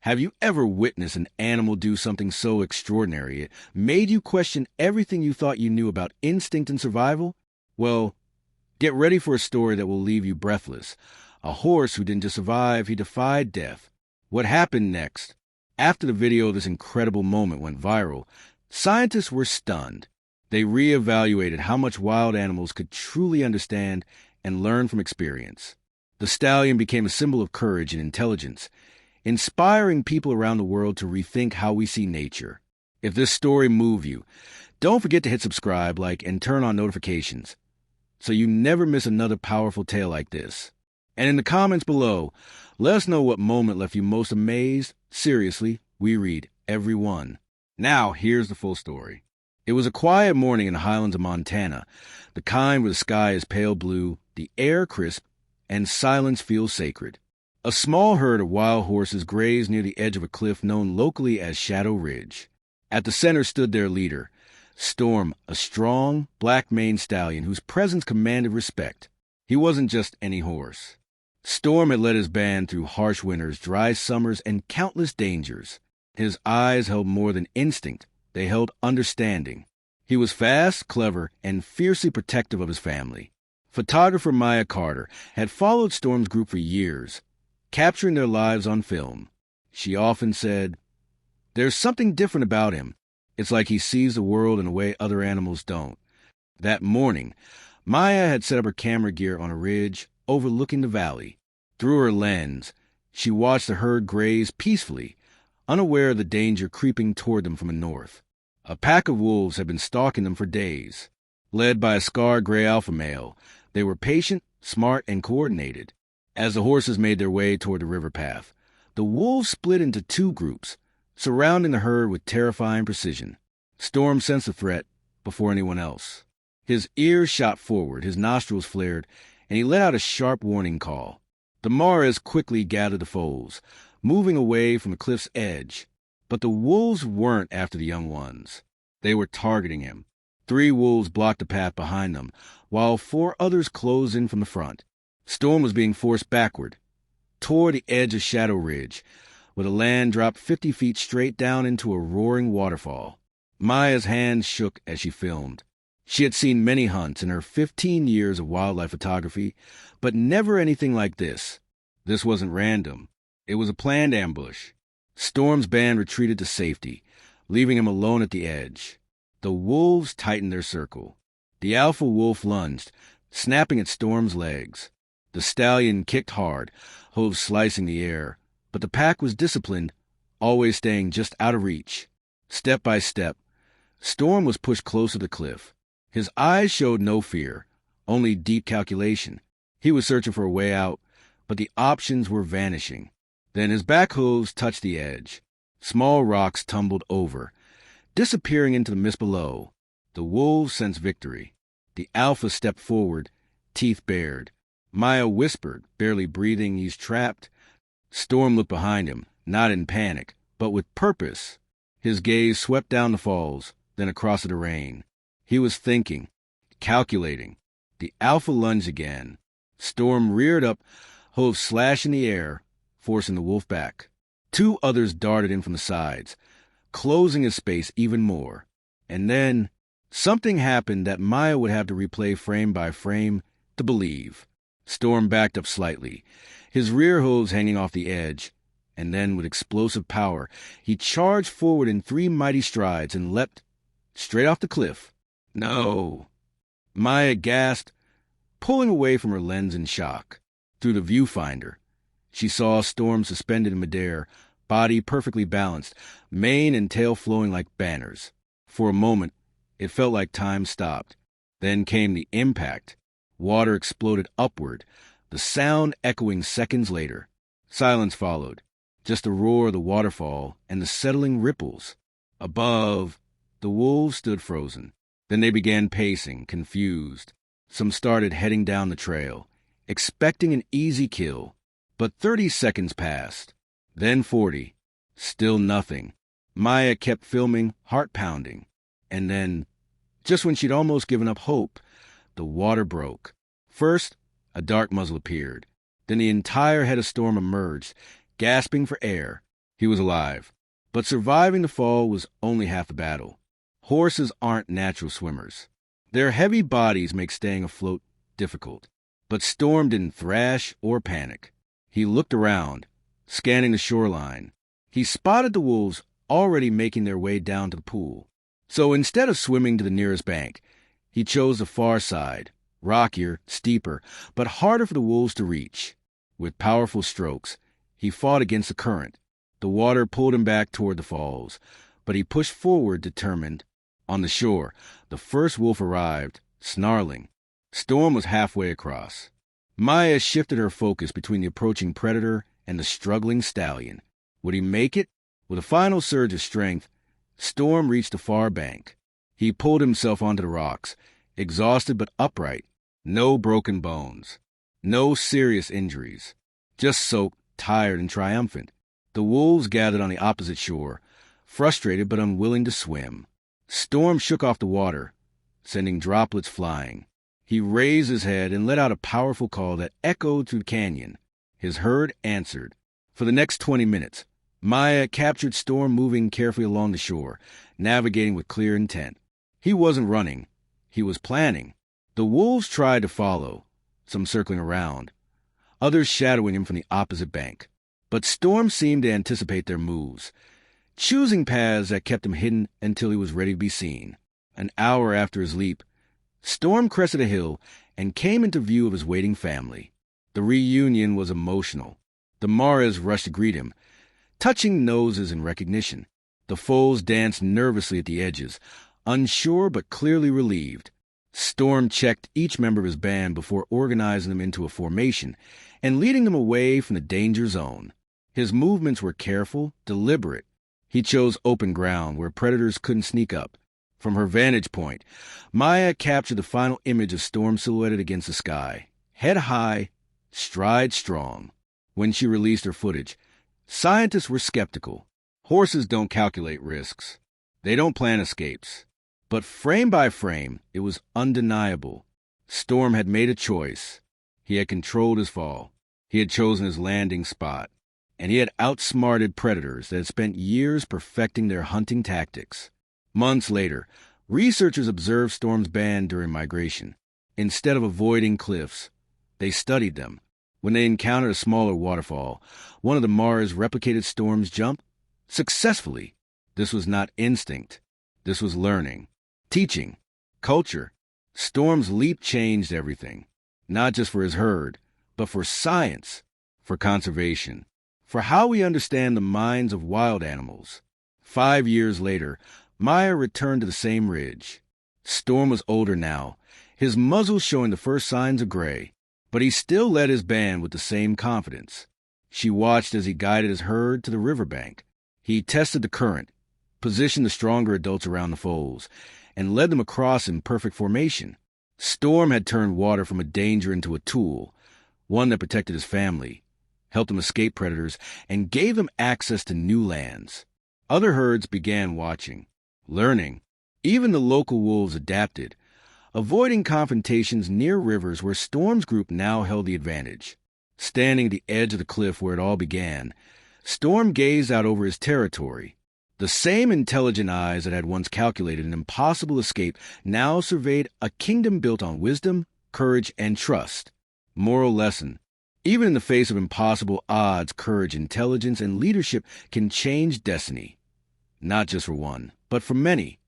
Have you ever witnessed an animal do something so extraordinary it made you question everything you thought you knew about instinct and survival? Well, get ready for a story that will leave you breathless. A horse who didn't just survive, he defied death. What happened next? After the video of this incredible moment went viral, scientists were stunned. They reevaluated how much wild animals could truly understand and learn from experience. The stallion became a symbol of courage and intelligence, inspiring people around the world to rethink how we see nature. If this story moved you, don't forget to hit subscribe, like, and turn on notifications so you never miss another powerful tale like this. And in the comments below, let us know what moment left you most amazed. Seriously, we read every one. Now, here's the full story. It was a quiet morning in the highlands of Montana, the kind where the sky is pale blue, the air crisp, and silence feels sacred. A small herd of wild horses grazed near the edge of a cliff known locally as Shadow Ridge. At the center stood their leader, Storm, a strong, black-maned stallion whose presence commanded respect. He wasn't just any horse. Storm had led his band through harsh winters, dry summers, and countless dangers. His eyes held more than instinct. They held understanding. He was fast, clever, and fiercely protective of his family. Photographer Maya Carter had followed Storm's group for years, capturing their lives on film. She often said, "There's something different about him. It's like he sees the world in a way other animals don't." That morning, Maya had set up her camera gear on a ridge overlooking the valley. Through her lens, she watched the herd graze peacefully, unaware of the danger creeping toward them from the north. A pack of wolves had been stalking them for days. Led by a scarred gray alpha male, they were patient, smart, and coordinated. As the horses made their way toward the river path, the wolves split into two groups, surrounding the herd with terrifying precision. Storm sensed the threat before anyone else. His ears shot forward, his nostrils flared, and he let out a sharp warning call. The maras quickly gathered the foals, moving away from the cliff's edge. But the wolves weren't after the young ones. They were targeting him. 3 wolves blocked the path behind them, while 4 others closed in from the front. Storm was being forced backward, toward the edge of Shadow Ridge, where the land dropped 50 feet straight down into a roaring waterfall. Maya's hands shook as she filmed. She had seen many hunts in her 15 years of wildlife photography, but never anything like this. This wasn't random. It was a planned ambush. Storm's band retreated to safety, leaving him alone at the edge. The wolves tightened their circle. The alpha wolf lunged, snapping at Storm's legs. The stallion kicked hard, hooves slicing the air, but the pack was disciplined, always staying just out of reach. Step by step, Storm was pushed closer to the cliff. His eyes showed no fear, only deep calculation. He was searching for a way out, but the options were vanishing. Then his back hooves touched the edge. Small rocks tumbled over, disappearing into the mist below. The wolves sensed victory. The alpha stepped forward, teeth bared. Maya whispered, barely breathing, "He's trapped." Storm looked behind him, not in panic, but with purpose. His gaze swept down the falls, then across the terrain. He was thinking, calculating. The alpha lunged again. Storm reared up, hooves slashed in the air, forcing the wolf back. 2 others darted in from the sides, closing his space even more. And then something happened that Maya would have to replay frame by frame to believe. Storm backed up slightly, his rear hooves hanging off the edge, and then with explosive power, he charged forward in 3 mighty strides and leapt straight off the cliff. No! Maya gasped, pulling away from her lens in shock. Through the viewfinder, she saw Storm suspended in midair, body perfectly balanced, mane and tail flowing like banners. For a moment, it felt like time stopped. Then came the impact. Water exploded upward, the sound echoing seconds later. Silence followed, just the roar of the waterfall and the settling ripples. Above, the wolves stood frozen. Then they began pacing, confused. Some started heading down the trail, expecting an easy kill. But 30 seconds passed, then 40. Still nothing. Maya kept filming, heart pounding. And then, just when she'd almost given up hope, the water broke. First, a dark muzzle appeared. Then the entire head of Storm emerged, gasping for air. He was alive. But surviving the fall was only half the battle. Horses aren't natural swimmers. Their heavy bodies make staying afloat difficult. But Storm didn't thrash or panic. He looked around, scanning the shoreline. He spotted the wolves already making their way down to the pool. So instead of swimming to the nearest bank, he chose the far side, rockier, steeper, but harder for the wolves to reach. With powerful strokes, he fought against the current. The water pulled him back toward the falls, but he pushed forward determined. On the shore, the first wolf arrived, snarling. Storm was halfway across. Maya shifted her focus between the approaching predator and the struggling stallion. Would he make it? With a final surge of strength, Storm reached the far bank. He pulled himself onto the rocks, exhausted but upright. No broken bones. No serious injuries. Just soaked, tired, and triumphant. The wolves gathered on the opposite shore, frustrated but unwilling to swim. Storm shook off the water, sending droplets flying. He raised his head and let out a powerful call that echoed through the canyon. His herd answered. For the next 20 minutes, Maya captured Storm moving carefully along the shore, navigating with clear intent. He wasn't running. He was planning. The wolves tried to follow, some circling around, others shadowing him from the opposite bank. But Storm seemed to anticipate their moves, choosing paths that kept him hidden until he was ready to be seen. An hour after his leap, Storm crested a hill and came into view of his waiting family. The reunion was emotional. The Maras rushed to greet him, touching noses in recognition. The foals danced nervously at the edges, unsure but clearly relieved. Storm checked each member of his band before organizing them into a formation and leading them away from the danger zone. His movements were careful, deliberate. He chose open ground where predators couldn't sneak up. From her vantage point, Maya captured the final image of Storm silhouetted against the sky, head high, stride strong. When she released her footage, scientists were skeptical. Horses don't calculate risks. They don't plan escapes. But frame by frame, it was undeniable. Storm had made a choice. He had controlled his fall. He had chosen his landing spot. And he had outsmarted predators that had spent years perfecting their hunting tactics. Months later, researchers observed Storm's band during migration. Instead of avoiding cliffs, they studied them. When they encountered a smaller waterfall, one of the Maras replicated Storm's jump successfully. This was not instinct. This was learning, teaching, culture. Storm's leap changed everything, not just for his herd, but for science, for conservation, for how we understand the minds of wild animals. 5 years later, Maya returned to the same ridge. Storm was older now, his muzzle showing the first signs of gray, but he still led his band with the same confidence. She watched as he guided his herd to the riverbank. He tested the current, positioned the stronger adults around the foals, and led them across in perfect formation. Storm had turned water from a danger into a tool, one that protected his family, helped them escape predators, and gave them access to new lands. Other herds began watching, learning. Even the local wolves adapted, avoiding confrontations near rivers where Storm's group now held the advantage. Standing at the edge of the cliff where it all began, Storm gazed out over his territory. The same intelligent eyes that had once calculated an impossible escape now surveyed a kingdom built on wisdom, courage, and trust. Moral lesson: even in the face of impossible odds, courage, intelligence, and leadership can change destiny. Not just for one, but for many.